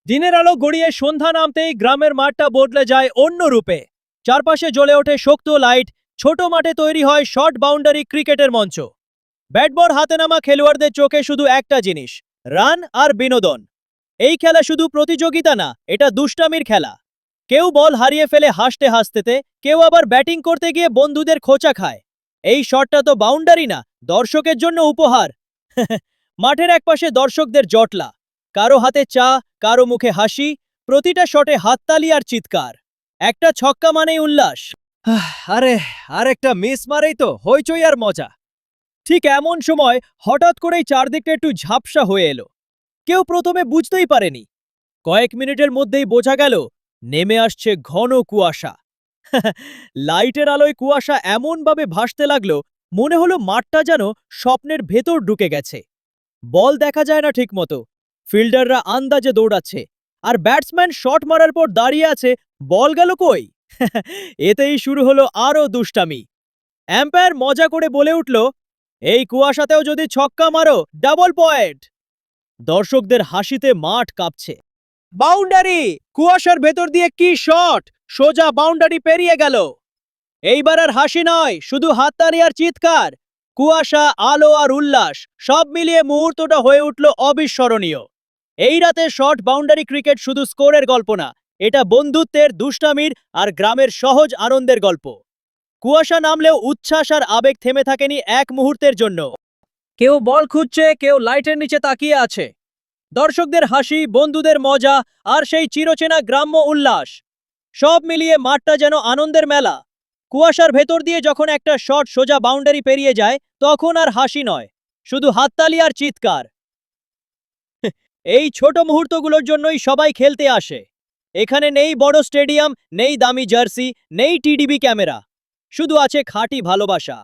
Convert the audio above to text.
দিনের আলো গড়িয়ে সন্ধ্যা নামতেই গ্রামের মাঠটা বদলে যায় অন্য রূপে। চারপাশে জ্বলে ওঠে শক্ত লাইট। ছোট মাঠে তৈরি হয় শর্ট বাউন্ডারি ক্রিকেটের মঞ্চ। ব্যাট বল হাতে নামা খেলোয়াড়দের চোখে শুধু একটা জিনিস, রান আর বিনোদন। এই খেলা শুধু প্রতিযোগিতা না, এটা দুষ্টামির খেলা। কেউ বল হারিয়ে ফেলে হাসতে হাসতেতে, কেউ আবার ব্যাটিং করতে গিয়ে বন্ধুদের খোঁচা খায়। এই শটটা তো বাউন্ডারি না, দর্শকের জন্য উপহার। মাঠের একপাশে দর্শকদের জটলা, কারো হাতে চা, কারো মুখে হাসি, প্রতিটা শটে হাততালি আর চিৎকার। একটা ছক্কা মানেই উল্লাস। আরে, আর একটা মিস মারেই তো হইচই আর মজা। ঠিক এমন সময় হঠাৎ করেই চারদিকটা একটু ঝাপসা হয়ে এলো। কেউ প্রথমে বুঝতেই পারেনি। কয়েক মিনিটের মধ্যেই বোঝা গেল নেমে আসছে ঘন কুয়াশা। লাইটের আলোয় কুয়াশা এমনভাবে ভাসতে লাগলো, মনে হলো মাঠটা যেন স্বপ্নের ভেতর ঢুকে গেছে। বল দেখা যায় না ঠিকমতো, ফিল্ডাররা আন্দাজে দৌড়াচ্ছে, আর ব্যাটসম্যান শট মারার পর দাঁড়িয়ে আছে, বল গেল কই? এতেই শুরু হলো আরও দুষ্টামি। এম্পায়ার মজা করে বলে উঠল, এই কুয়াশাতেও যদি ছক্কা মারো, ডাবল পয়েন্ট। দর্শকদের হাসিতে মাঠ কাঁপছে। বাউন্ডারি! কুয়াশার ভেতর দিয়ে কি শট! সোজা বাউন্ডারি পেরিয়ে গেল। এইবার আর হাসি নয়, শুধু হাততালি আর চিৎকার। কুয়াশা, আলো আর উল্লাস সব মিলিয়ে মুহূর্তটা হয়ে উঠল অবিস্মরণীয়। এই রাতে শর্ট বাউন্ডারি ক্রিকেট শুধু স্কোরের গল্প না, এটা বন্ধুত্বের, দুষ্টামির আর গ্রামের সহজ আনন্দের গল্প। কুয়াশা নামলেও উচ্ছ্বাস আর আবেগ থেমে থাকেনি এক মুহূর্তের জন্য। কেউ বল খুঁজছে, কেউ লাইটের নিচে তাকিয়ে আছে। দর্শকদের হাসি, বন্ধুদের মজা আর সেই চিরচেনা গ্রাম্য উল্লাস, সব মিলিয়ে মাঠটা যেন আনন্দের মেলা। কুয়াশার ভেতর দিয়ে যখন একটা শট সোজা বাউন্ডারি পেরিয়ে যায়, তখন আর হাসি নয়, শুধু হাততালি আর চিৎকার। এই ছোট মুহূর্তগুলোর জন্যই সবাই খেলতে আসে। এখানে নেই বড় স্টেডিয়াম, নেই দামি জার্সি, নেই টিডিবি ক্যামেরা, শুধু আছে খাঁটি ভালোবাসা।